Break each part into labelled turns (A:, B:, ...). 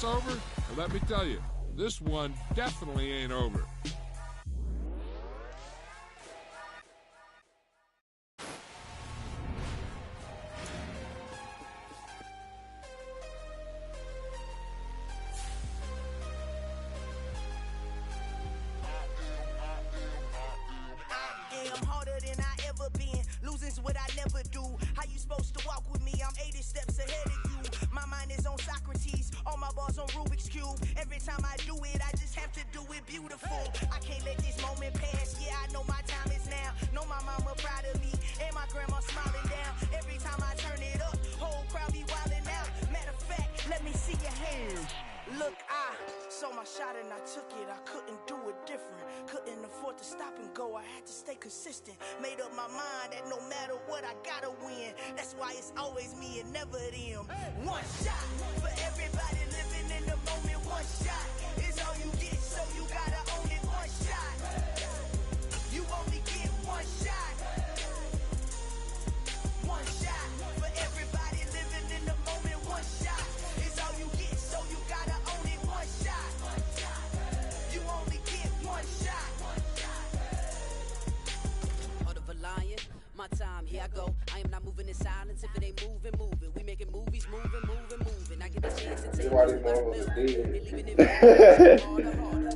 A: over, and let me tell you, this one definitely ain't over.
B: Losing's what I never do. How you supposed to walk with me? I'm 80 steps ahead of you. My mind is on Socrates, all my balls on Rubik's Cube. Every time I do it, I just have to do it beautiful. I can't let this moment pass. Yeah, I know my time is now. Know my mama proud of me, and my grandma smiling down. Every time I turn it up, whole crowd be wilding out. Matter of fact, let me see your hands. Look, I saw my shot and I took it. I couldn't do it different. Couldn't afford to stop and go. I had to stay consistent. Made up my mind that no matter what, I gotta win. That's why it's always me and never them. One shot for everybody living in the moment. One shot is all you get, so you gotta own it. One shot. You only get one shot. One shot for everybody living in the moment. One shot is all you get, so you gotta own it. One shot. You only get one shot. Heart of a lion, my time, here I go. I am not moving in silence. If it ain't moving, moving. We making movies, moving. I get the chance to take it. Leaving it harder.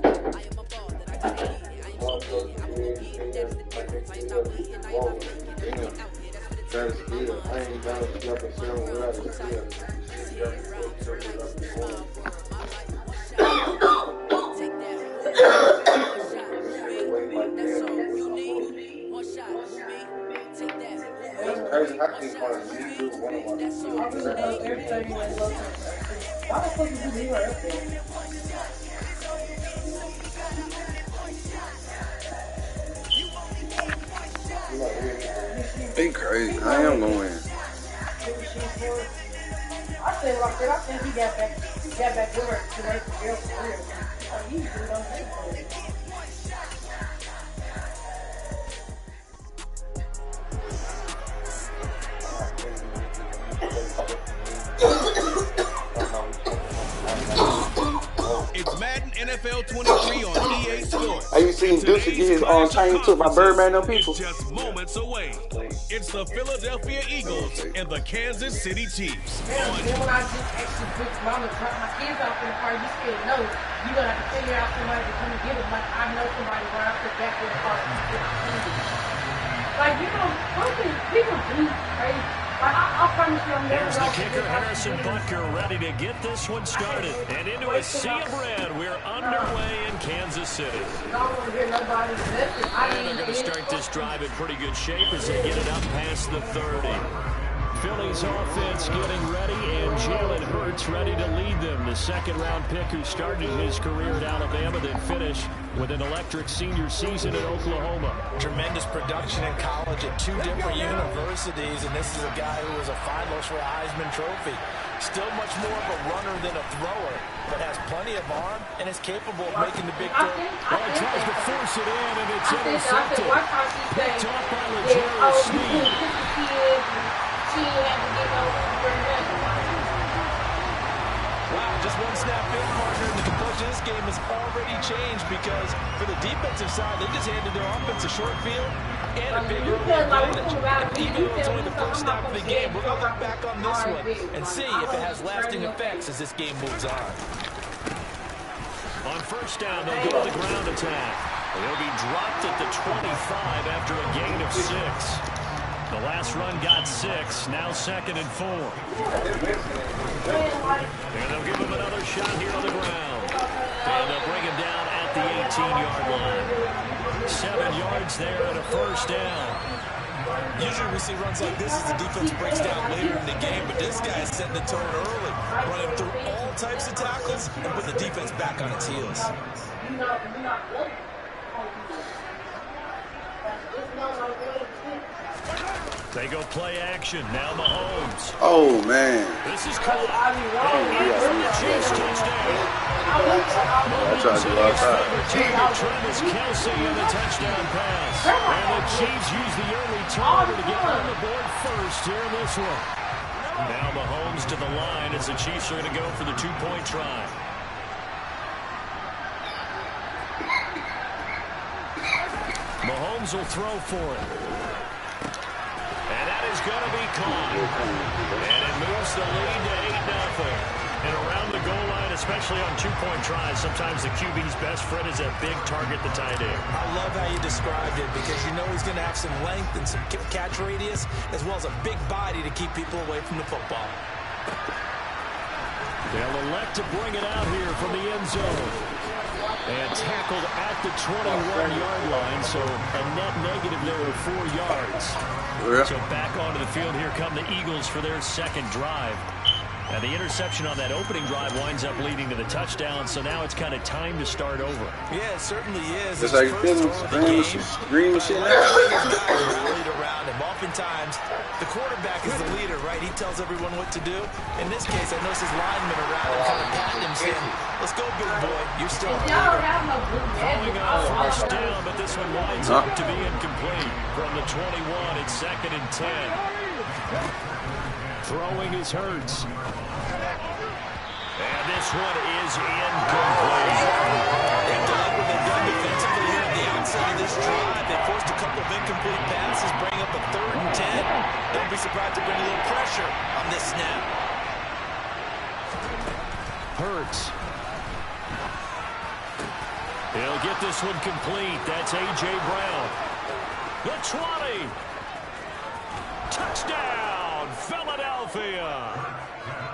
B: I am a ball that I gotta get it. I am so good. I'm gonna get it. That's the difference. I am not waiting. I am not faking. Everything out here. That's what it's
C: I ain't down to jump and show without a skill.
B: Take that. That's all you need. One shot, take that.
C: That's crazy. I keep on YouTube one of my
D: Be crazy. I am gonna win.
E: I think he got back to work for real. He usually don't take it.
F: It's Madden NFL 23 on EA Sports.
D: Have you seen Deuce get his chain took by Birdman and people?
F: Just moments away. It's the Philadelphia Eagles and the Kansas City Chiefs.
E: Then when I just actually put mama drop my kids off in the car, you said no. You're gonna have to figure out somebody to come and get them. Like I know somebody where I put back in the car and get my kids. Like people do crazy. I promise you I'm never
G: Here's the kicker, Harrison Butker, ready to get this one started. And into a sea of red, we're underway in Kansas City.
E: I don't want to hear nobody listen.
G: And they're going to start this drive in pretty good shape as they get it up past the 30. Philly's offense getting ready, and Jalen Hurts ready to lead them. The second-round pick who started his career at Alabama, then finished with an electric senior season at Oklahoma.
H: Tremendous production in college at two different universities, and this is a guy who was a finalist for a Heisman Trophy. Still much more of a runner than a thrower, but has plenty of arm and is capable of making the big throw.
G: Well, he tries to force it in, and it's intercepted. Picked off by Legere Sneed.
H: Wow, just one snap in, partner, and the complexion of this game has already changed because for the defensive side, they just handed their offense a short field and a big early advantage. Even though it's only the first snap of the game, we're going to look back on this one and see if it has lasting effects as this game moves on.
G: On first down, they'll go to the ground attack. They'll be dropped at the 25 after a gain of 6. The last run got 6, now 2nd and 4. And they'll give him another shot here on the ground. And they'll bring him down at the 18-yard line. 7 yards there and a first down.
H: Usually we see runs like this as the defense breaks down later in the game, but this guy is setting the tone early, running through all types of tackles and put the defense back on its heels.
G: They go play action. Now Mahomes.
D: Oh, man.
G: This is called the Chiefs touchdown.
D: I tried to do outside.
G: Travis Kelce and the touchdown pass. And the Chiefs use the early turnover to get on the board first here in this one. Now Mahomes to the line as the Chiefs are going to go for the two-point try. Mahomes will throw for it. And that is going to be caught. And it moves the lead to 8-0. And around the goal line, especially on two-point tries, sometimes the QB's best friend is a big target, the tight end.
H: I love how you described it because you know he's going to have some length and some catch radius as well as a big body to keep people away from the football.
G: They'll elect to bring it out here from the end zone. And tackled at the 21-yard line, so a net negative there of 4 yards.
D: Yeah.
G: So back onto the field, here come the Eagles for their second drive. Now the interception on that opening drive winds up leading to the touchdown, so now it's kind of time to start over.
H: Yeah, it certainly is.
D: That's how you feeling? Green machine now?
H: Rallied around him. Oftentimes, the quarterback is the leader, right? He tells everyone what to do. In this case, I notice his linemen around him kind of patting him, saying, let's go, big boy. You're still a leader.
G: Throwing off first down, but this one winds up to be incomplete. From the 21, it's 2nd and 10. Throwing is Hurts. And this one is incomplete.
H: They dug what they've done defensively here on the outside of this drive. They forced a couple of incomplete passes, bring up a 3rd and 10. Don't be surprised to bring a little pressure on this snap.
G: Hurts. He'll get this one complete. That's A.J. Brown. The 20. Touchdown, Philadelphia.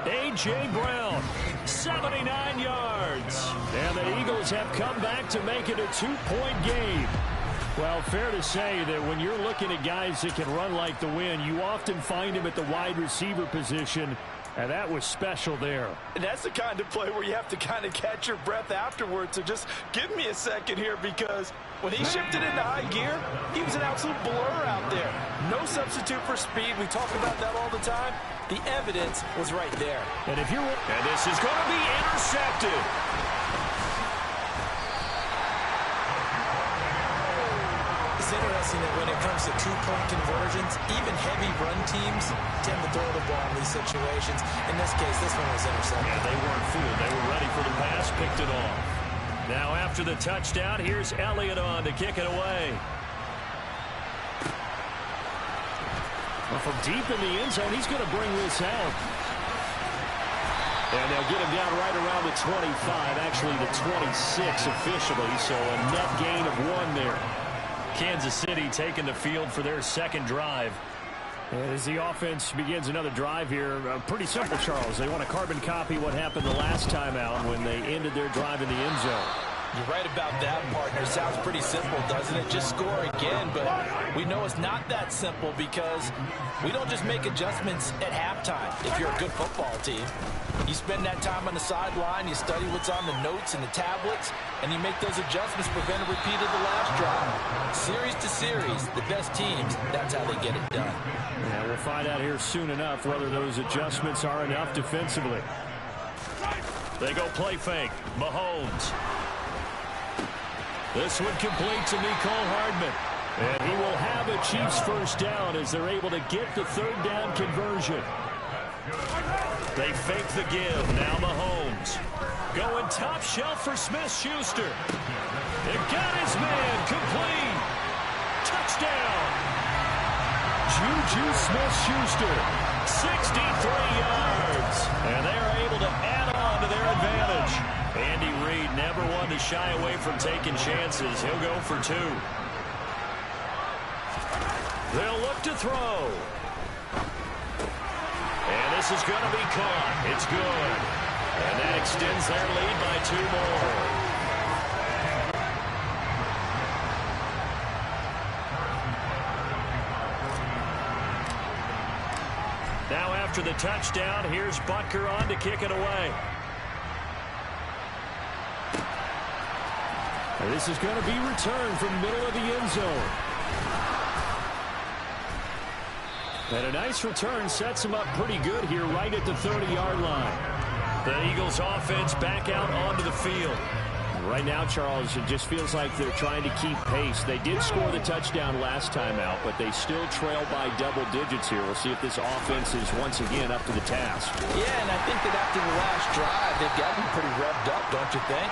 G: A.J. Brown, 79 yards. And the Eagles have come back to make it a 2-point game. Well, fair to say that when you're looking at guys that can run like the wind, you often find him at the wide receiver position. And that was special there.
H: And that's the kind of play where you have to kind of catch your breath afterwards. So just give me a second here, because when he shifted into high gear, he was an absolute blur out there. No substitute for speed. We talk about that all the time. The evidence was right there.
G: And this is going to be intercepted.
H: It's interesting that when it comes to two-point conversions, even heavy run teams tend to throw the ball in these situations. In this case, this one was intercepted.
G: Yeah, they weren't fooled. They were ready for the pass, picked it off. Now after the touchdown, here's Elliott on to kick it away. Well, from deep in the end zone, he's going to bring this out. And they'll get him down right around the 25, actually the 26 officially, so a net gain of 1 there. Kansas City taking the field for their second drive. And as the offense begins another drive here, pretty simple, Charles. They want to carbon copy what happened the last time out when they ended their drive in the end zone.
H: You're right about that, partner. Sounds pretty simple, doesn't it? Just score again, but we know it's not that simple because we don't just make adjustments at halftime if you're a good football team. You spend that time on the sideline, you study what's on the notes and the tablets, and you make those adjustments, prevent a repeat of the last drive. Series to series, the best teams, that's how they get it done.
G: Yeah, we'll find out here soon enough whether those adjustments are enough defensively. They go play fake. Mahomes. This one complete to Mecole Hardman. And he will have a Chiefs first down as they're able to get the 3rd down conversion. They fake the give. Now Mahomes. Going top shelf for Smith-Schuster. They got his man complete. Touchdown. Juju Smith-Schuster. 63 yards. And they are able to add on to their advantage. Andy Reid never one to shy away from taking chances. He'll go for 2. They'll look to throw. And this is going to be caught. It's good. And that extends their lead by 2 more. Now after the touchdown, here's Butker on to kick it away. And this is going to be returned from the middle of the end zone. And a nice return sets him up pretty good here right at the 30-yard line. The Eagles offense back out onto the field. Right now, Charles, it just feels like they're trying to keep pace. They did score the touchdown last time out, but they still trail by double digits here. We'll see if this offense is once again up to the task.
H: Yeah, and I think that after the last drive, they've got to be pretty revved up, don't you think?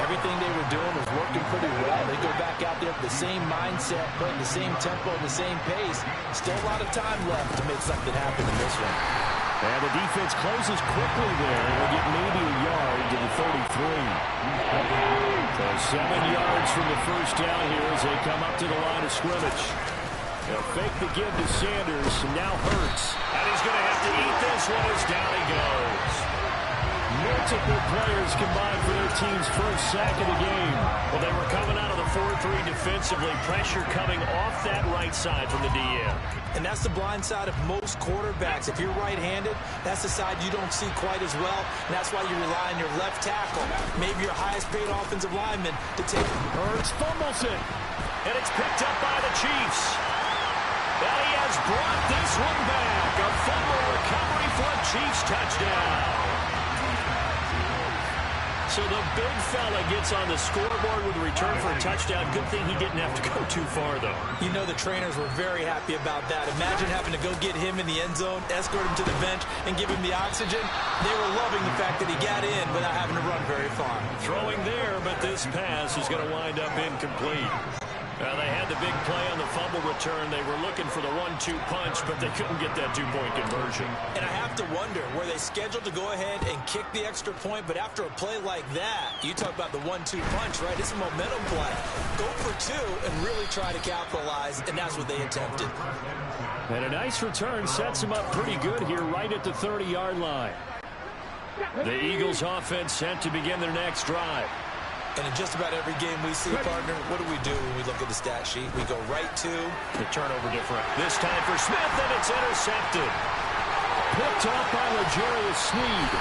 H: Everything they were doing was working pretty well. They go back out there with the same mindset, playing the same tempo, the same pace. Still a lot of time left to make something happen in this one.
G: And the defense closes quickly there. They'll get maybe a yard to the 33. So 7 yards from the first down here as they come up to the line of scrimmage. They'll fake the give to Sanders. Now Hurts. And he's going to have to eat this one as down he goes. Multiple players combined for their team's first sack of the game. Well, they were coming out of the 4-3 defensively. Pressure coming off that right side from the DM.
H: And that's the blind side of most quarterbacks. If you're right-handed, that's the side you don't see quite as well. And that's why you rely on your left tackle, maybe your highest-paid offensive lineman, to take.
G: Hurts fumbles it. And it's picked up by the Chiefs. And he has brought this one back. A fumble recovery for a Chiefs touchdown. So the big fella gets on the scoreboard with a return for a touchdown. Good thing he didn't have to go too far, though.
H: You know the trainers were very happy about that. Imagine having to go get him in the end zone, escort him to the bench, and give him the oxygen. They were loving the fact that he got in without having to run very far.
G: Throwing there, but this pass is going to wind up incomplete. They had the big play on the fumble return. They were looking for the 1-2 punch, but they couldn't get that two-point conversion.
H: And I have to wonder, were they scheduled to go ahead and kick the extra point, but after a play like that, you talk about the 1-2 punch, right? It's a momentum play. Go for two and really try to capitalize, and that's what they attempted.
G: And a nice return sets them up pretty good here right at the 30-yard line. The Eagles offense set to begin their next drive.
H: And in just about every game we see, partner, what do we do when we look at the stat sheet? We go right to
G: the turnover difference. This time for Smith, and it's intercepted. Picked up by L'Jarius Sneed.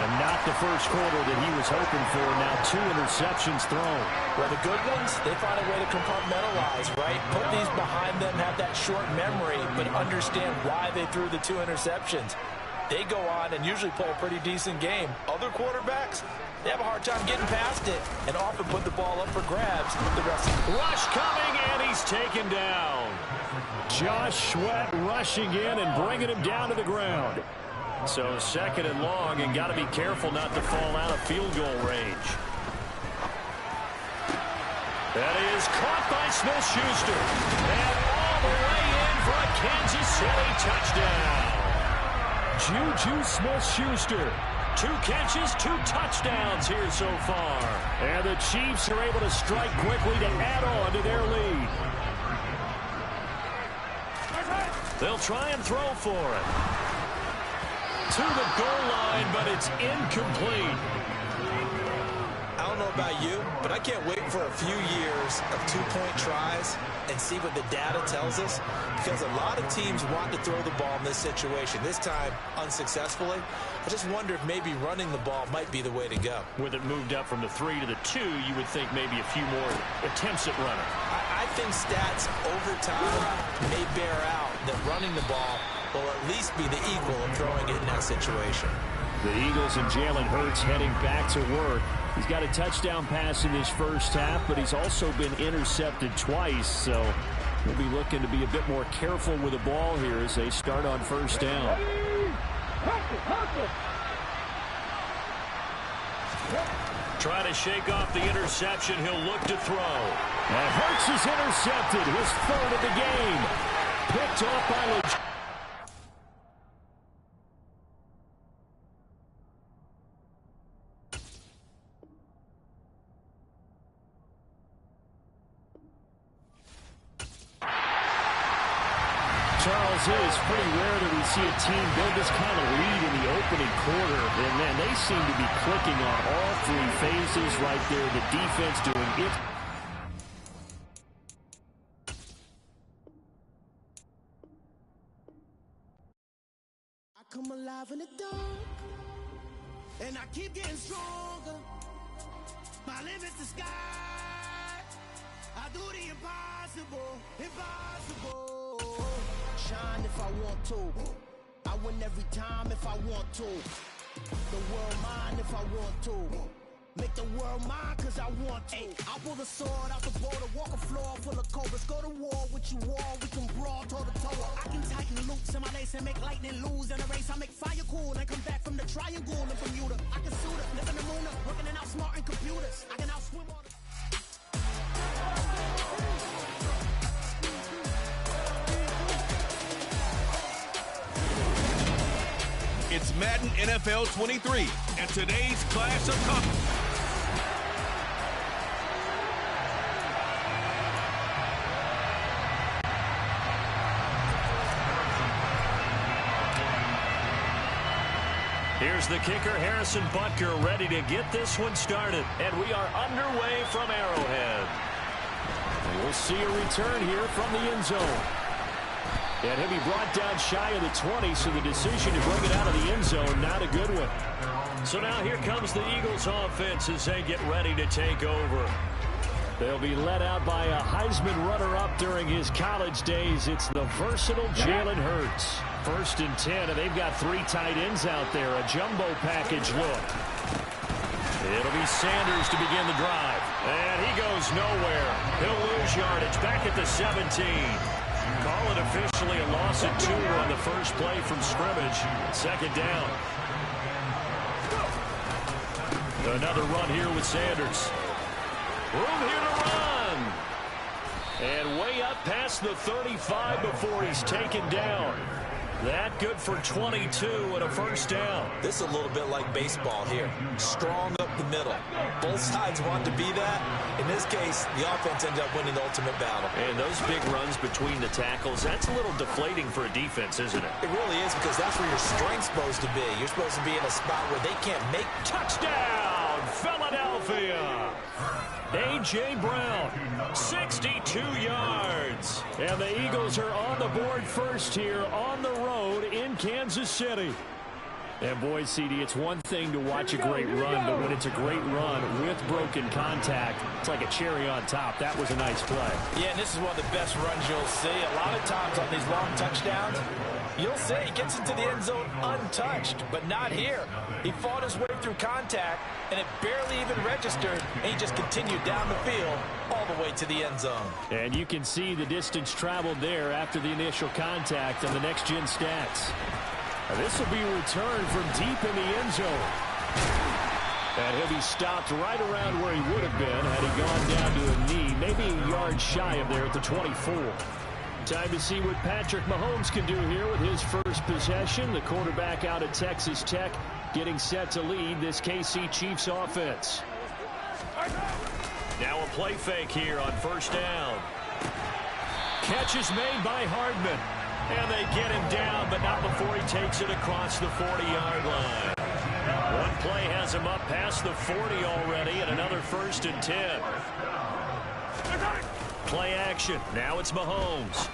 G: And not the first quarter that he was hoping for. Now 2 interceptions thrown.
H: Well, the good ones, they find a way to compartmentalize, right? Put these behind them, have that short memory, but understand why they threw the 2 interceptions. They go on and usually play a pretty decent game. Other quarterbacks, they have a hard time getting past it and often put the ball up for grabs. The rest
G: rush coming, and he's taken down. Josh Sweat rushing in and bringing him down to the ground. So 2nd and long, and got to be careful not to fall out of field goal range. That is caught by Smith-Schuster. And all the way in for a Kansas City touchdown. Juju Smith-Schuster. 2 catches, 2 touchdowns here so far. And the Chiefs are able to strike quickly to add on to their lead. They'll try and throw for it. To the goal line, but it's incomplete.
H: I don't know about you, but I can't wait for a few years of 2-point tries and see what the data tells us, because a lot of teams want to throw the ball in this situation. This time, unsuccessfully. I just wonder if maybe running the ball might be the way to go.
G: With it moved up from the 3 to the 2, you would think maybe a few more attempts at running.
H: I think stats over time may bear out that running the ball will at least be the equal of throwing it in that situation.
G: The Eagles and Jalen Hurts heading back to work. He's got a touchdown pass in this first half, but he's also been intercepted twice, so we'll be looking to be a bit more careful with the ball here as they start on first down. Try to shake off the interception. He'll look to throw. And Hurts is intercepted, his 3rd of the game. Picked off by L'Jarius. Charles, it is pretty rare that we see a team build this kind of lead in the opening quarter, and then they seem to be clicking on all 3 phases right there. The defense doing it.
B: I come alive in the dark, and I keep getting stronger. My limit's the sky. I do the impossible, impossible. Shine if I want to. I win every time if I want to. The world mine if I want to. Make the world mine cause I want to. I pull the sword out the border, walk a floor full of cobras. Go to war with you all, we can brawl toe to toe. I can tighten loops in my lace and make lightning lose in a race. I make fire cool and come back from the triangle in Bermuda. I can suit it, live in the moon, working and outsmarting computers. I can outswim all the...
F: It's Madden NFL 23 and today's clash of conference.
G: Here's the kicker, Harrison Butker, ready to get this one started. And we are underway from Arrowhead. We'll see a return here from the end zone. And he'll be brought down shy of the 20, so the decision to bring it out of the end zone, not a good one. So now here comes the Eagles offense as they get ready to take over. They'll be led out by a Heisman runner-up during his college days. It's the versatile Jalen Hurts. 1st and 10, and they've got 3 tight ends out there. A jumbo package look. It'll be Sanders to begin the drive. And he goes nowhere. He'll lose yardage back at the 17. Call it officially a loss of 2 on the first play from scrimmage. 2nd down. Another run here with Sanders. Room here to run. And way up past the 35 before he's taken down. That good for 22 and a 1st down.
H: This is a little bit like baseball here. Strong up the middle. Both sides want to be that. In this case, the offense ended up winning the ultimate battle.
G: And those big runs between the tackles, that's a little deflating for a defense, isn't it?
H: It really is, because that's where your strength's supposed to be. You're supposed to be in a spot where they can't make...
G: Touchdown, Philadelphia! A.J. Brown, 62 yards. And the Eagles are on the board first here on the road in Kansas City. And boy, CD, it's one thing to watch a great run, but when it's a great run with broken contact, it's like a cherry on top. That was a nice play.
H: Yeah, and this is one of the best runs you'll see. A lot of times on these long touchdowns, you'll see he gets into the end zone untouched, but not here. He fought his way through contact, and it barely even registered, and he just continued down the field all the way to the end zone. And
G: you can see the distance traveled there after the initial contact on the next-gen stats. This will be returned from deep in the end zone. And he'll be stopped right around where he would have been had he gone down to a knee, maybe a yard shy of there at the 24. Time to see what Patrick Mahomes can do here with his first possession. The quarterback out at Texas Tech getting set to lead this KC Chiefs offense. Now a play fake here on 1st down. Catch is made by Hardman. And they get him down, but not before he takes it across the 40-yard line. One play has him up past the 40 already, and another 1st and 10. Play action. Now it's Mahomes.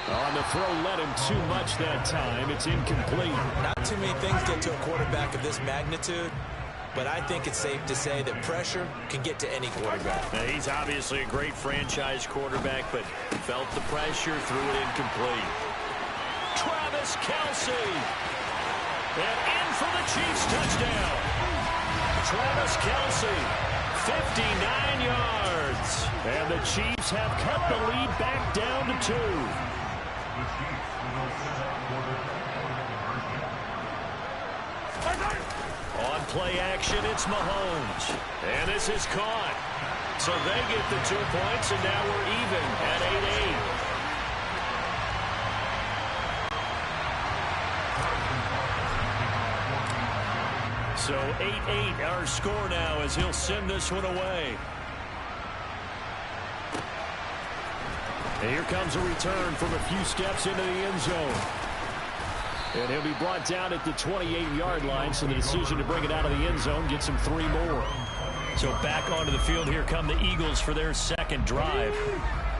G: On the throw, let him too much that time. It's incomplete.
H: Not too many things get to a quarterback of this magnitude, but I think it's safe to say that pressure can get to any quarterback.
G: Now, he's obviously a great franchise quarterback, but felt the pressure, threw it incomplete. Travis Kelce. And in for the Chiefs touchdown. Travis Kelce, 59 yards. And the Chiefs have cut the lead back down to 2. On play action, it's Mahomes. And this is caught. So they get the 2 points, and now we're even at 8-8. So 8-8 our score now as he'll send this one away. And here comes a return from a few steps into the end zone. And he'll be brought down at the 28-yard line, so the decision to bring it out of the end zone gets him 3 more. So back onto the field, here come the Eagles for their 2nd drive.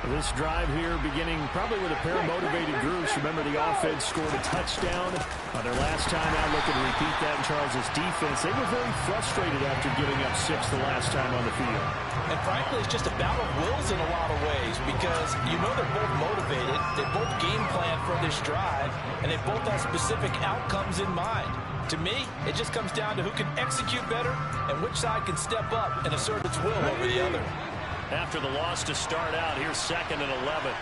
G: This drive here beginning probably with a pair of motivated groups. Remember, the offense scored a touchdown on their last time out. Looking to repeat that in Charles' defense. They were very frustrated after giving up 6 the last time on the field.
H: And frankly, it's just a battle of wills in a lot of ways because you know they're both motivated. They both game plan for this drive, and they both have specific outcomes in mind. To me, it just comes down to who can execute better and which side can step up and assert its will over the other.
G: After the loss to start out, here's 2nd and 11.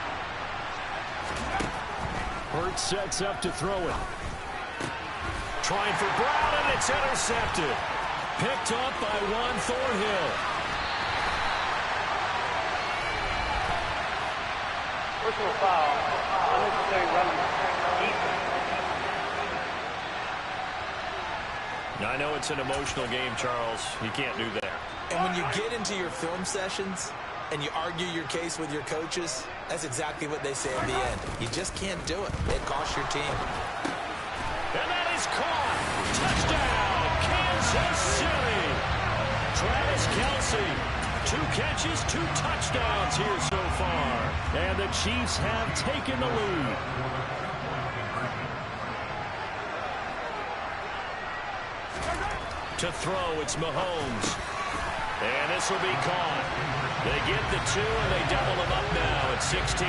G: Hurts sets up to throw it. Trying for Brown, and it's intercepted. Picked up by Juan Thornhill.
I: Personal foul. Unnecessary running.
G: I know it's an emotional game, Charles. You can't do that.
H: And when you get into your film sessions and you argue your case with your coaches, that's exactly what they say at the end. You just can't do it. It costs your team.
G: And that is caught. Touchdown, Kansas City. Travis Kelce, 2 catches, 2 touchdowns here so far. And the Chiefs have taken the lead. To throw, it's Mahomes. And this will be caught. They get the 2, and they double them up now at 16-8.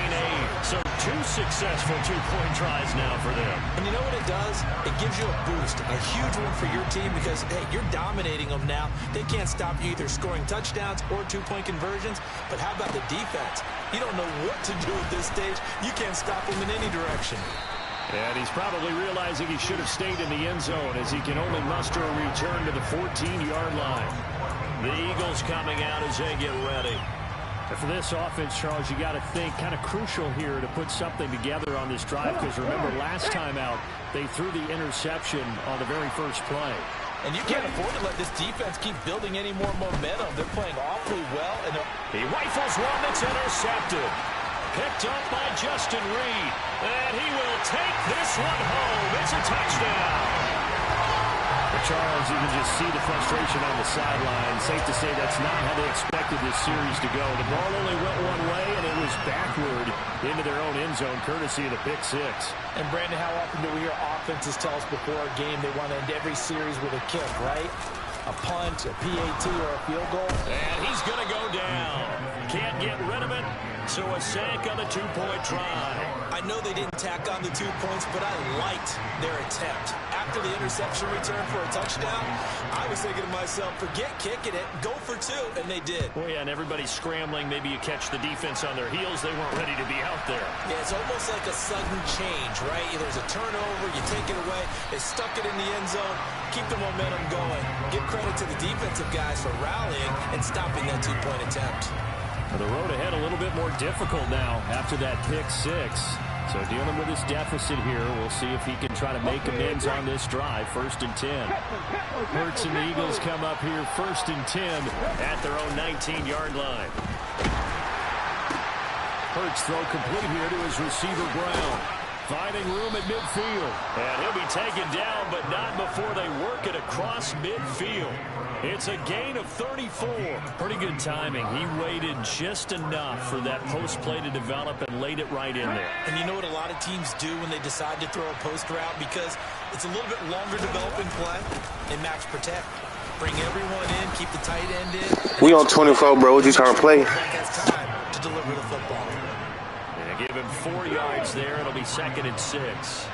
G: So 2 successful 2-point tries now for them.
H: And you know what it does? It gives you a boost, a huge one for your team because, hey, you're dominating them now. They can't stop you either scoring touchdowns or 2-point conversions. But how about the defense? You don't know what to do at this stage. You can't stop them in any direction.
G: And he's probably realizing he should have stayed in the end zone as he can only muster a return to the 14-yard line. The Eagles coming out as they get ready. And for this offense, Charles, you got to think kind of crucial here to put something together on this drive because remember last time out they threw the interception on the very first play.
H: And you can't afford to let this defense keep building any more momentum. They're playing awfully well. And
G: he rifles one that's intercepted. Picked up by Justin Reed. And he will take this one home. It's a touchdown. But Charles, you can just see the frustration on the sideline. Safe to say that's not how they expected this series to go. The ball only went one way, and it was backward into their own end zone, courtesy of the pick 6.
H: And, Brandon, how often do we hear offenses tell us before a game they want to end every series with a kick, right? A punt, a PAT, or a field goal.
G: And he's going to go down. Can't get rid of it. So a sack on the 2-point try.
H: I know they didn't tack on the 2 points, but I liked their attempt. After the interception return for a touchdown, I was thinking to myself, forget kicking it, go for 2, and they did.
G: Well, yeah, and everybody's scrambling. Maybe you catch the defense on their heels. They weren't ready to be out there.
H: Yeah, it's almost like a sudden change, right? There's a turnover, you take it away, they stuck it in the end zone, keep the momentum going. Give credit to the defensive guys for rallying and stopping that 2-point attempt.
G: The road ahead a little bit more difficult now after that pick 6. So dealing with this deficit here, we'll see if he can try to make amends on this drive. 1st and 10. Hurts and the Eagles come up here 1st and 10 at their own 19-yard line. Hurts throw complete here to his receiver Brown. Finding room at midfield. And he'll be taken down, but not before they work it across midfield. It's a gain of 34. Pretty good timing. He waited just enough for that post play to develop and laid it right in there.
H: And you know what a lot of teams do when they decide to throw a post route? Because it's a little bit longer developing play. They max protect. Bring everyone in, keep the tight end in.
D: We on 24, bro. What you trying to play?
H: Has time to deliver the football.
G: Yeah, give him 4 yards there. It'll be 2nd and 6.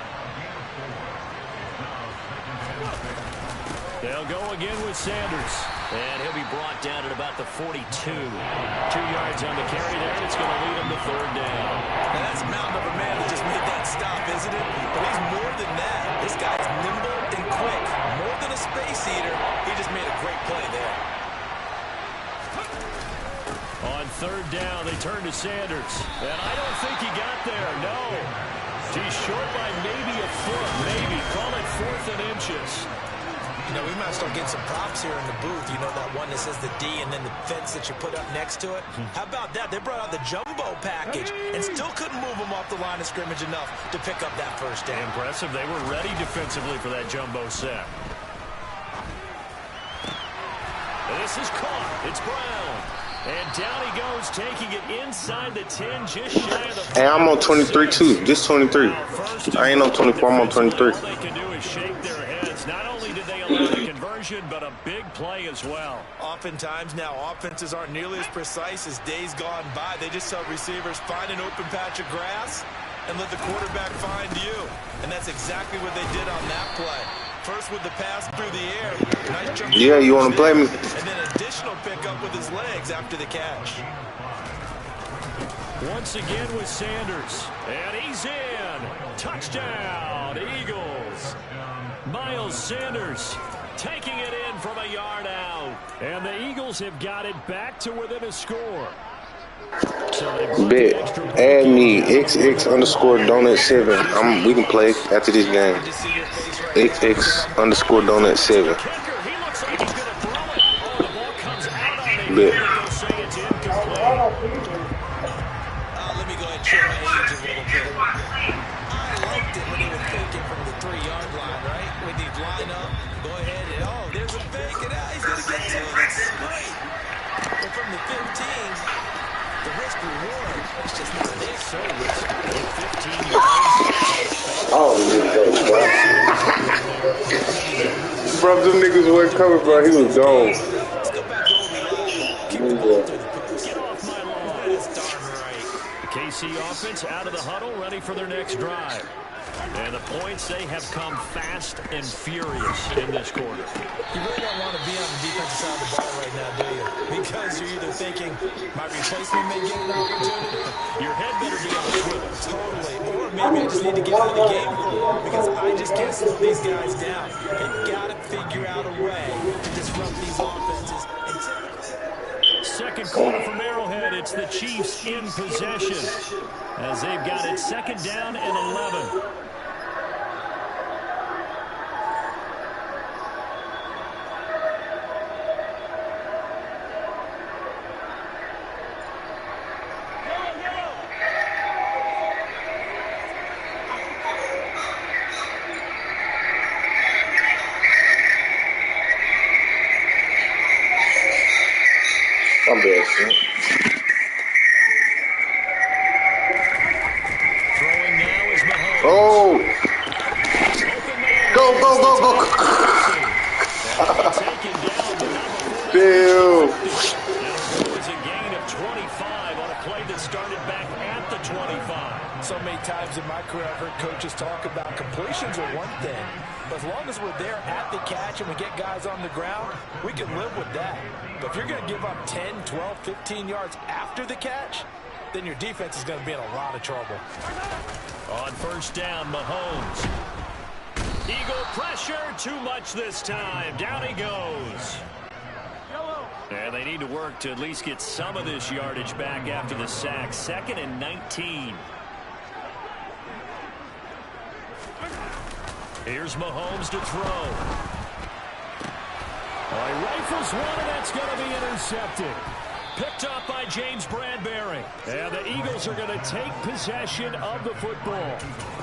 G: They'll go again with Sanders. And he'll be brought down at about the 42. 2 yards on the carry there. It's going to lead him to 3rd down.
H: Now that's a mountain of a man that just made that stop, isn't it? But he's more than that. This guy's nimble and quick. More than a space eater. He just made a great play there.
G: On 3rd down, they turn to Sanders. And I don't think he got there, no. He's short by maybe a foot, maybe. Call it 4th and inches.
H: You know, we might start getting some props here in the booth. You know, that one that says the D and then the fence that you put up next to it? How about that? They brought out the jumbo package and still couldn't move them off the line of scrimmage enough to pick up that 1st down.
G: Impressive. They were ready defensively for that jumbo set. This is caught. It's Brown. And down he goes, taking it inside the 10, just shy of the 5.
D: And I'm on 23 too, just 23. I ain't on 24, I'm on 23.
G: All they can do is shake their heads. Not only did they allow the conversion, but a big play as well.
H: Oftentimes now, offenses aren't nearly as precise as days gone by. They just tell receivers, find an open patch of grass and let the quarterback find you. And that's exactly what they did on that play. First with the pass through the air. Nice jump.
D: Yeah, you want to play me?
H: And then additional pickup with his legs after the catch.
G: Once again with Sanders. And he's in. Touchdown, Eagles. Miles Sanders taking it in from a yard out. And the Eagles have got it back to within a score.
D: Bet. Add me XX_donut7. We can play after this game. XX_donut7. Bet.
H: Let me go ahead and show my age a little bit. I liked it when he was faking from the 3-yard line, right? When he'd line up, go ahead and, oh, there's a fake, and he's going to get to it. That's great. But from the 15, the risk reward is just not there.
G: So risky. 15 yards.
D: Oh, bro, them niggas weren't coming, bro. He was gone.
H: Let's go back over the keep the ball through the post.
G: Get off my lawn.
H: That's darn right.
G: The KC offense out of the huddle, ready for their next drive. And the points, they have come fast and furious in this quarter.
H: You really don't want to be on the defensive side of the ball right now, do you? Because you're either thinking, my replacement may get an opportunity.
G: Your head better be on the swivel.
H: Totally. Or maybe I just need to get out of the game because I just can't slow these guys down. They've got to figure out a way to disrupt these offenses.
G: Second quarter from Arrowhead. It's the Chiefs in possession as they've got it second down and 11.
D: I'm bad, son.
G: Throwing now is Mahomes.
D: Oh! Go, go, go, go! Damn!
G: It was a gain of 25 on a play that started back at the 25.
H: So many times in my career I've heard coaches talk about completions are one thing, but as long as we're there at the catch and we get guys on the ground, we can live with that. But if you're going to give up 10, 12, 15 yards after the catch, then your defense is going to be in a lot of trouble.
G: On first down, Mahomes. Eagle pressure, too much this time. Down he goes. And they need to work to at least get some of this yardage back after the sack. 2nd and 19. Here's Mahomes to throw. He rifles one, and that's going to be intercepted. Picked up by James Bradbury. And the Eagles are going to take possession of the football.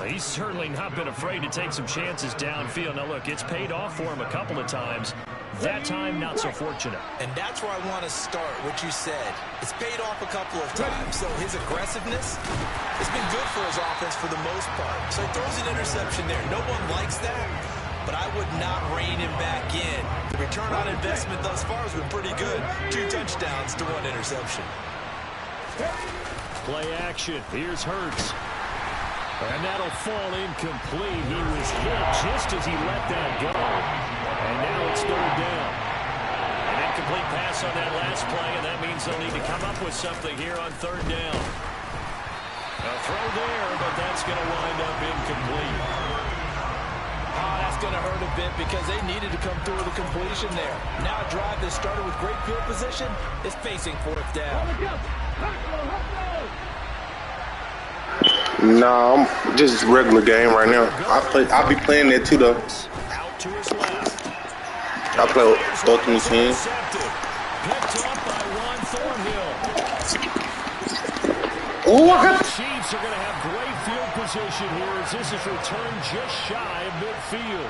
G: He's certainly not been afraid to take some chances downfield. Now, look, it's paid off for him a couple of times. That time, not so fortunate.
H: And that's where I want to start, what you said. It's paid off a couple of times, so his aggressiveness has been good for his offense for the most part. So he throws an interception there. No one likes that, but I would not rein him back in. The return on investment thus far has been pretty good. 2 touchdowns to 1 interception.
G: Play action. Here's Hurts. And that'll fall incomplete. He was hit just as he let that go. And now it's 3rd down. An incomplete pass on that last play, and that means they'll need to come up with something here on 3rd down. A throw there, but that's going to wind up incomplete.
H: Oh, that's going to hurt a bit because they needed to come through with a completion there. Now a drive that started with great field position is facing 4th down.
D: Nah, I'm just regular game right now. I'll be playing that too, though.
G: Out to his left.
D: I play Ultimate Team.
G: Picked up by Ron Thornhill.
D: Oh, I got...
G: The Chiefs are going to have great field position here as this is returned just shy of midfield.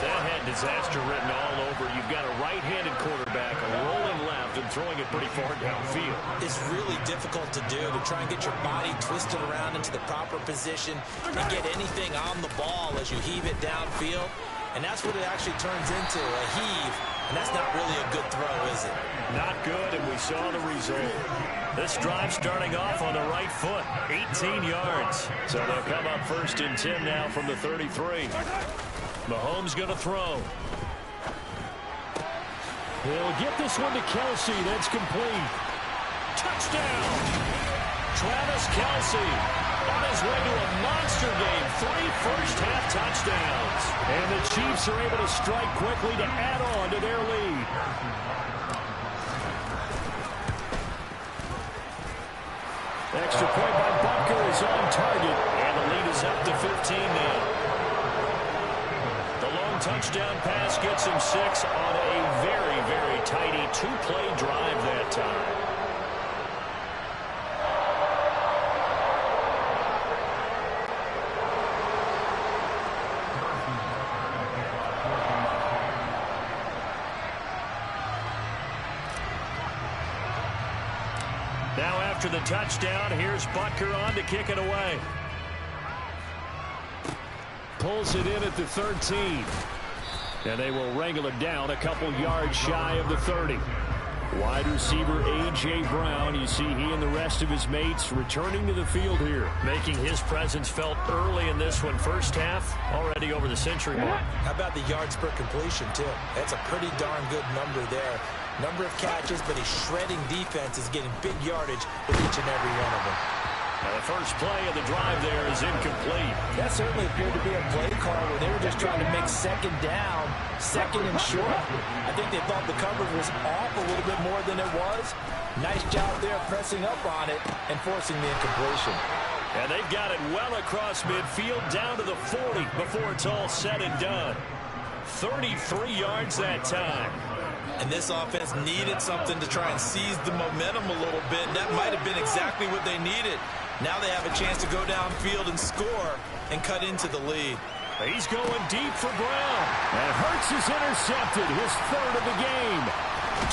G: That had disaster written all over. You've got a right-handed quarterback rolling left and throwing it pretty far downfield.
H: It's really difficult to do, to try and get your body twisted around into the proper position and get anything on the ball as you heave it downfield. And that's what it actually turns into, a heave. And that's not really a good throw, is it?
G: Not good, and we saw the result. This drive starting off on the right foot, 18 yards. So they'll come up 1st and 10 now from the 33. Mahomes going to throw. He'll get this one to Kelsey. That's complete. Touchdown! Travis Kelsey on his way to a monster game. 3 first-half touchdowns. And the Chiefs are able to strike quickly to add on to their lead. Extra point by Butker is on target. And the lead is up to 15 now. The long touchdown pass gets him 6 on a very, very tidy 2-play drive that time. Now after the touchdown, here's Butker on to kick it away. Pulls it in at the 13. And they will wrangle it down a couple yards shy of the 30. Wide receiver A.J. Brown, you see he and the rest of his mates returning to the field here. Making his presence felt early in this one. First half, already over the century mark.
H: How about the yards per completion, too? That's a pretty darn good number there. Number of catches, but his shredding defense is getting big yardage with each and every one of them.
G: Now the first play of the drive there is incomplete.
H: That certainly appeared to be a play call where they were just trying to make second down, second and short. I think they thought the coverage was off a little bit more than it was. Nice job there pressing up on it and forcing the incompletion.
G: And they've got it well across midfield down to the 40 before it's all said and done. 33 yards that time.
H: And this offense needed something to try and seize the momentum a little bit, and that might have been exactly what they needed. Now they have a chance to go downfield and score and cut into the lead.
G: He's going deep for Brown. And Hurts is intercepted, his 3rd of the game.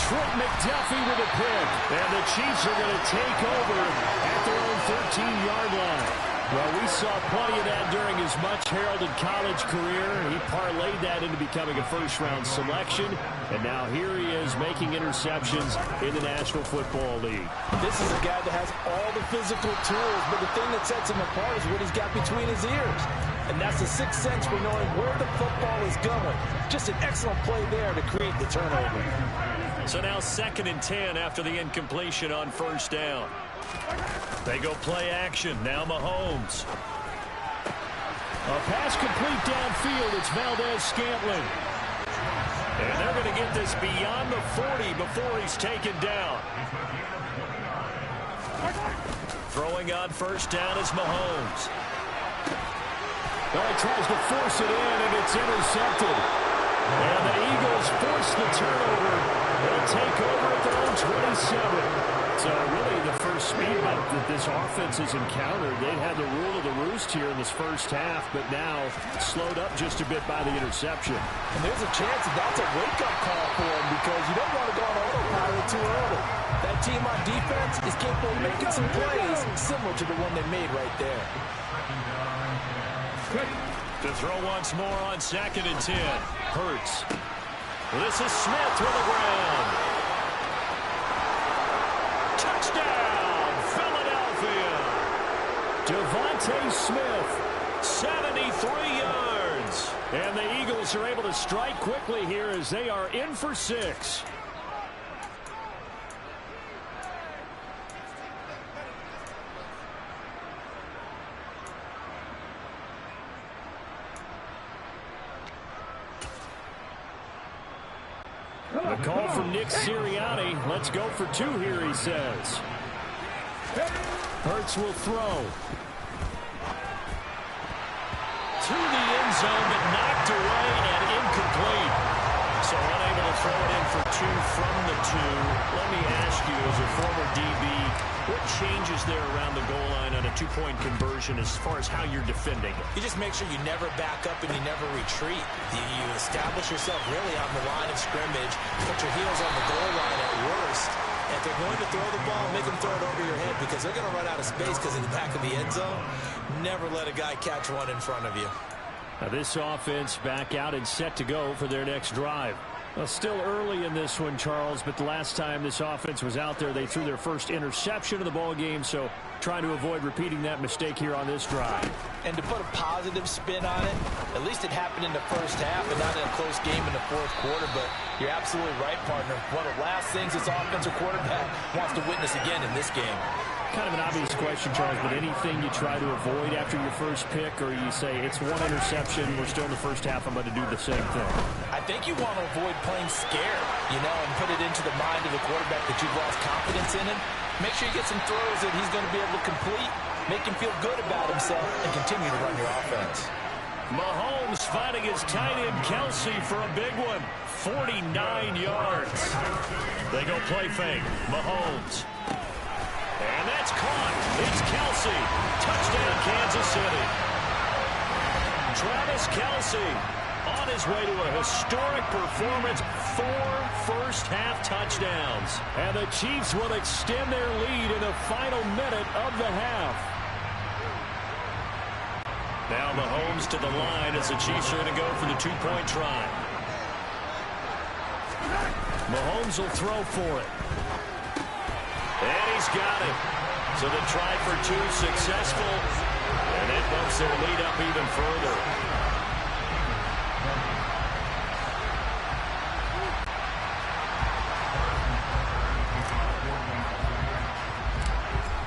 G: Trent McDuffie with a pick. And the Chiefs are going to take over at their own 13-yard line. Well, we saw plenty of that during his much-heralded college career. He parlayed that into becoming a first-round selection. And now here he is making interceptions in the National Football League.
H: This is a guy that has all the physical tools, but the thing that sets him apart is what he's got between his ears. And that's the sixth sense for knowing where the football is going. Just an excellent play there to create the turnover.
G: So now 2nd and 10 after the incompletion on 1st down. They go play action. Now Mahomes. A pass complete downfield. It's Valdez-Scantling. And they're going to get this beyond the 40 before he's taken down. Throwing on 1st down is Mahomes. Well, he tries to force it in, and it's intercepted. And the Eagles force the turnover. They'll take over at their own 27. So really the first speed bump that this offense has encountered. They had the rule of the roost here in this first half, but now slowed up just a bit by the interception.
H: And there's a chance that that's a wake-up call for them because you don't want to go on autopilot too early. That team on defense is capable of making some plays similar to the one they made right there.
G: To throw once more on 2nd and 10. Hurts. This is Smith with the ground. Touchdown, Philadelphia. Devontae Smith, 73 yards. And the Eagles are able to strike quickly here as they are in for 6. The call from Nick Sirianni. Let's go for 2 here, he says. Hurts will throw. To the end zone, but knocked away and incomplete. So unable to throw it in for 2 from the 2. Let me ask you, as a former DB, what changes there around the goal line on a two-point conversion as far as how you're defending it?
H: You just make sure you never back up and you never retreat. You establish yourself really on the line of scrimmage, put your heels on the goal line at worst. And if they're going to throw the ball, make them throw it over your head because they're going to run out of space because in the back of the end zone, never let a guy catch one in front of you.
G: Now this offense back out and set to go for their next drive. Well, still early in this one, Charles, but the last time this offense was out there, they threw their first interception of the ball game, so trying to avoid repeating that mistake here on this drive.
H: And to put a positive spin on it, at least it happened in the first half and not in a close game in the fourth quarter, but you're absolutely right, partner. One of the last things this offensive quarterback wants to witness again in this game.
G: Kind of an obvious question, Charles, but anything you try to avoid after your first pick, or you say it's one interception, we're still in the first half, I'm going to do the same thing?
H: I think you want to avoid playing scared, and put it into the mind of the quarterback that you've lost confidence in him. Make sure you get some throws that he's going to be able to complete, make him feel good about himself, and continue to run your offense.
G: Mahomes finding his tight end Kelsey for a big one. 49 yards. They go play fake. Mahomes. And that's caught. It's Kelsey. Touchdown, Kansas City. Travis Kelsey on his way to a historic performance. 4 first-half touchdowns. And the Chiefs will extend their lead in the final minute of the half. Now Mahomes to the line as the Chiefs are going to go for the two-point try. Mahomes will throw for it. And he's got it. So the try for two successful. And that bumps their lead up even further.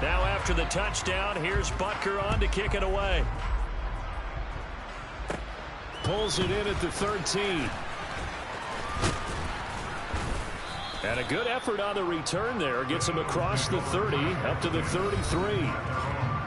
G: Now after the touchdown, here's Butker on to kick it away. Pulls it in at the 13. And a good effort on the return there. Gets him across the 30, up to the 33.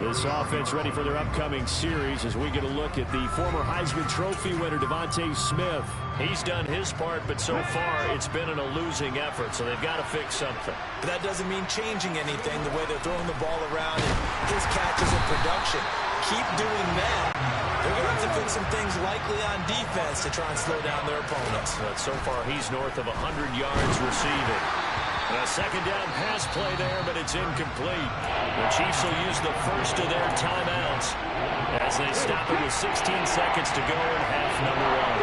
G: This offense ready for their upcoming series as we get a look at the former Heisman Trophy winner, Devontae Smith. He's done his part, but so far it's been in a losing effort, so they've got to fix something.
H: But that doesn't mean changing anything, the way they're throwing the ball around and his catches and production. Keep doing that. They're going to have to fix some things likely on defense to try and slow down their opponents.
G: But so far he's north of 100 yards receiving. A second down pass play there, but it's incomplete. The Chiefs will use the first of their timeouts as they stop it with 16 seconds to go in half number one.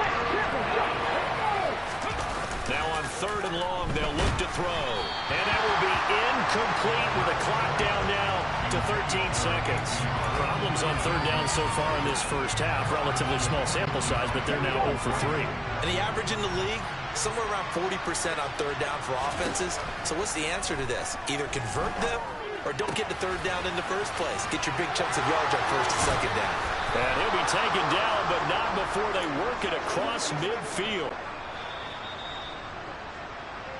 G: Now on 3rd and long, they'll look to throw. And that will be incomplete with the clock down now to 13 seconds. Problems on 3rd down so far in this first half. Relatively small sample size, but they're now 0 for 3.
H: And the average in the league, somewhere around 40% on 3rd down for offenses. So what's the answer to this? Either convert them or don't get to 3rd down in the first place. Get your big chunks of yards on 1st and 2nd down.
G: And he'll be taken down, but not before they work it across midfield.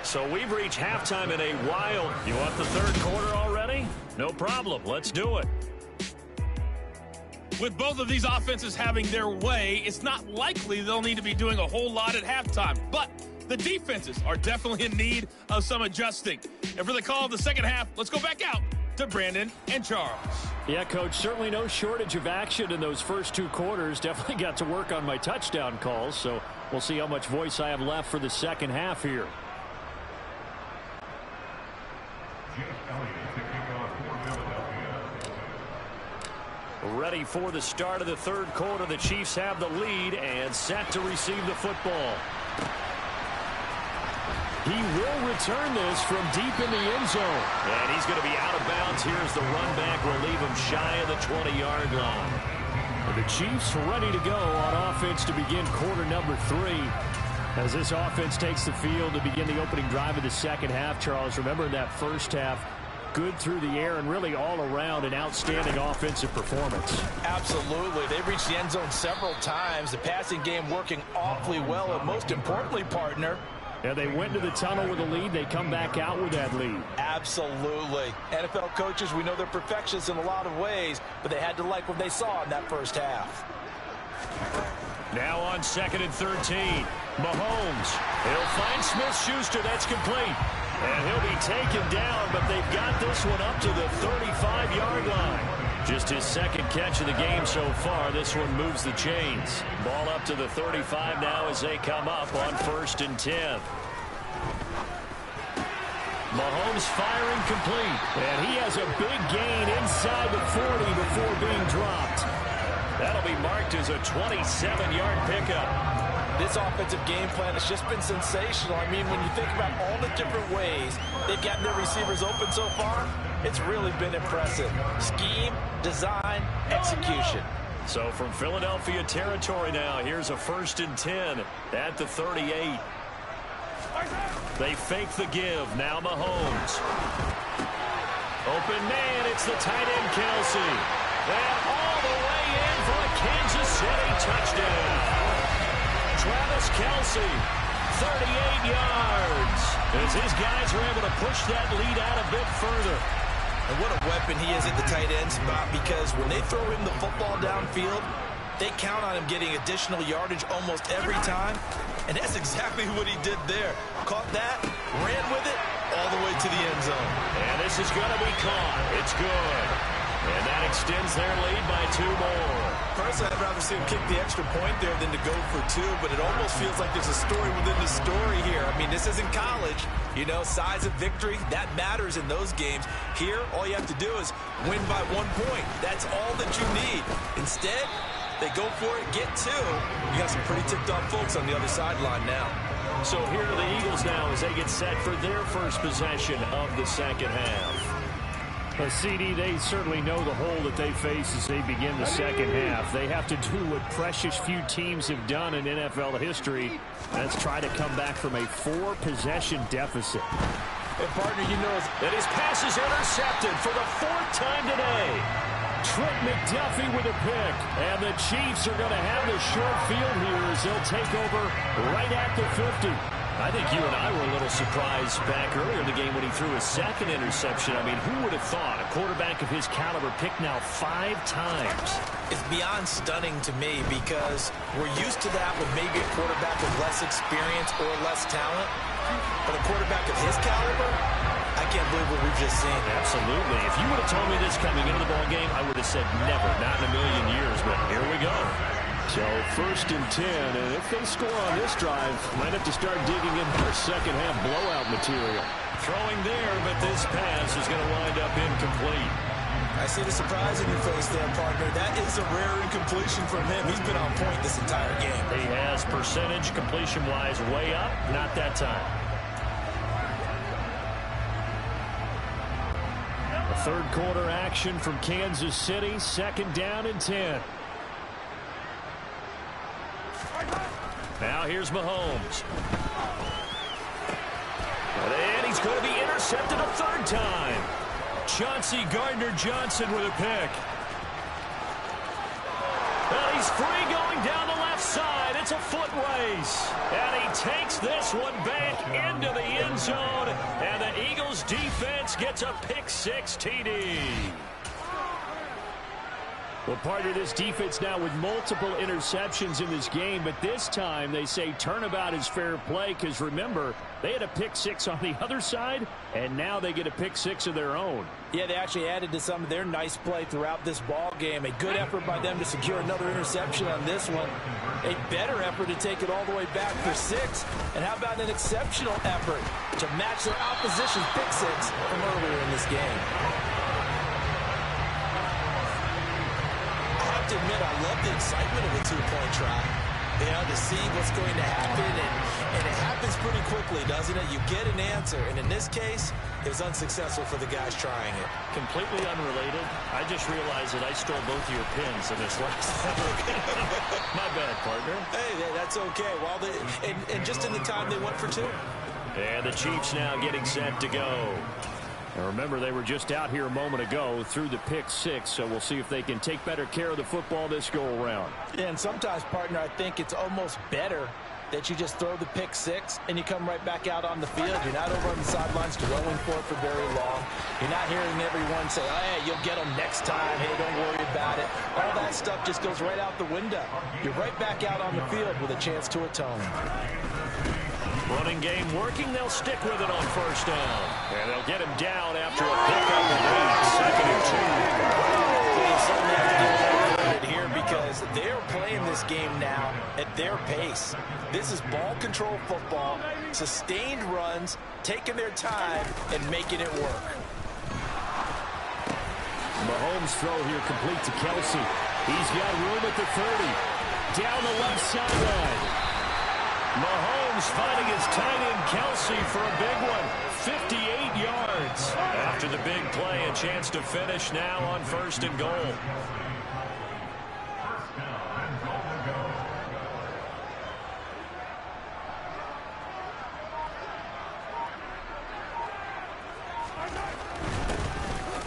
G: So we've reached halftime in a while. You want the 3rd quarter already? No problem. Let's do it.
J: With both of these offenses having their way, it's not likely they'll need to be doing a whole lot at halftime. But the defenses are definitely in need of some adjusting. And for the call of the second half, let's go back out to Brandon and Charles.
G: Yeah, Coach, certainly no shortage of action in those first 2 quarters. Definitely got to work on my touchdown calls, so we'll see how much voice I have left for the second half here. Ready for the start of the 3rd quarter. The Chiefs have the lead and set to receive the football. He will return this from deep in the end zone. And he's going to be out of bounds. Here's the run back. Will leave him shy of the 20-yard line. And the Chiefs ready to go on offense to begin quarter number 3. As this offense takes the field to begin the opening drive of the second half, Charles, remember in that first half, good through the air and really all around an outstanding offensive performance.
H: Absolutely. They've reached the end zone several times. The passing game working awfully well, and most importantly, partner,
G: yeah, they went to the tunnel with a lead. They come back out with that lead.
H: Absolutely. NFL coaches, we know they're perfectionists in a lot of ways, but they had to like what they saw in that first half.
G: Now on 2nd and 13. Mahomes. He'll find Smith-Schuster. That's complete. And he'll be taken down, but they've got this one up to the 35-yard line. Just his second catch of the game so far. This one moves the chains. Ball up to the 35 now as they come up on 1st and 10. Mahomes firing complete. And he has a big gain inside the 40 before being dropped. That'll be marked as a 27-yard pickup.
H: This offensive game plan has just been sensational. I mean, when you think about all the different ways they've gotten their receivers open so far, it's really been impressive. Scheme, design, execution.
G: So from Philadelphia territory now, here's a 1st and 10 at the 38. They fake the give. Now Mahomes. Open man. It's the tight end, Kelsey. And all the way in for a Kansas City touchdown. Travis Kelsey, 38 yards. As his guys are able to push that lead out a bit further.
H: And what a weapon he is at the tight end spot, because when they throw him the football downfield, they count on him getting additional yardage almost every time. And that's exactly what he did there. Caught that, ran with it, all the way to the end zone.
G: And this is going to be caught. It's good. And that extends their lead by 2 more.
H: Personally, I'd rather see him kick the extra point there than to go for 2, but it almost feels like there's a story within the story here. I mean, this isn't college. You know, size of victory, that matters in those games. Here, all you have to do is win by 1 point. That's all that you need. Instead, they go for it, get 2. You got some pretty ticked-off folks on the other sideline now.
G: So here are the Eagles now as they get set for their first possession of the second half.
K: CD, they certainly know the hole that they face as they begin the second half. They have to do what precious few teams have done in NFL history. That's try to come back from a 4-possession deficit.
H: And partner, you know
G: that his pass is intercepted for the 4th time today. Trent McDuffie with a pick. And the Chiefs are going to have the short field here as they'll take over right at the 50. I think you and I were a little surprised back earlier in the game when he threw his 2nd interception. I mean, who would have thought a quarterback of his caliber picked now 5 times?
H: It's beyond stunning to me because we're used to that with maybe a quarterback with less experience or less talent. But a quarterback of his caliber, I can't believe what we've just seen.
G: Absolutely. If you would have told me this coming into the ballgame, I would have said never, not in a million years. But here we go.
K: So 1st and 10, and if they score on this drive, might have to start digging in their second half blowout material.
G: Throwing there, but this pass is going to wind up incomplete.
H: I see the surprise in your face there, partner. That is a rare incompletion from him. He's been on point this entire game.
G: He has percentage completion-wise way up, not that time.
K: A 3rd quarter action from Kansas City, 2nd down and 10.
G: Now here's Mahomes. And he's going to be intercepted a 3rd time. Chauncey Gardner-Johnson with a pick. And he's free going down the left side. It's a foot race. And he takes this one back into the end zone. And the Eagles defense gets a pick-6 TD.
K: Well, part of this defense now with multiple interceptions in this game, but this time they say turnabout is fair play because, remember, they had a pick-6 on the other side, and now they get a pick-6 of their own.
H: Yeah, they actually added to some of their nice play throughout this ball game. A good effort by them to secure another interception on this one. A better effort to take it all the way back for 6. And how about an exceptional effort to match their opposition's pick-6 from earlier in this game. To admit, I love the excitement of a 2-point try. You know, to see what's going to happen, and it happens pretty quickly, doesn't it? You get an answer, and in this case, it was unsuccessful for the guys trying it.
G: Completely unrelated. I just realized that I stole both of your pins in this last My bad, partner.
H: Hey, that's okay. Well, and just in the time they went for 2.
G: And the Chiefs now getting set to go.
K: And remember, they were just out here a moment ago through the pick-6, so we'll see if they can take better care of the football this go-around.
H: Yeah, and sometimes, partner, I think it's almost better that you just throw the pick-6 and you come right back out on the field. You're not over on the sidelines dwelling for it for very long. You're not hearing everyone say, oh, hey, you'll get them next time. Hey, don't worry about it. All that stuff just goes right out the window. You're right back out on the field with a chance to atone.
G: Running
K: Passing game working. They'll stick with it on first down. And they'll get him down after a pickup of 8. 2nd and 2.
H: Here because they're playing this game now at their pace. This is ball control football, sustained runs, taking their time and making it work.
K: Mahomes' throw here complete to Kelsey. He's got room at the 30. Down the left sideline. Mahomes finding his tight end Kelsey for a big one. 58 yards. After the big play, a chance to finish now on 1st and goal.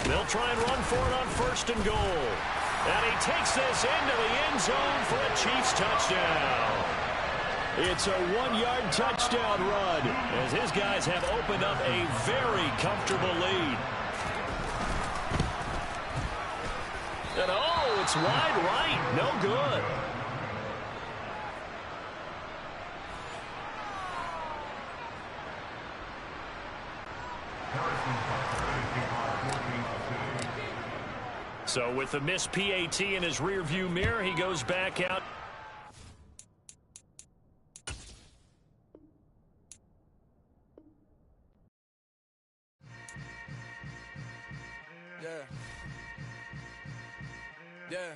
K: They'll try and run for it on 1st and goal. And he takes this into the end zone for a Chiefs touchdown. It's a 1-yard touchdown run as his guys have opened up a very comfortable lead. And oh, it's wide right. No good. So with the missed PAT in his rearview mirror, he goes back out.
L: Yeah.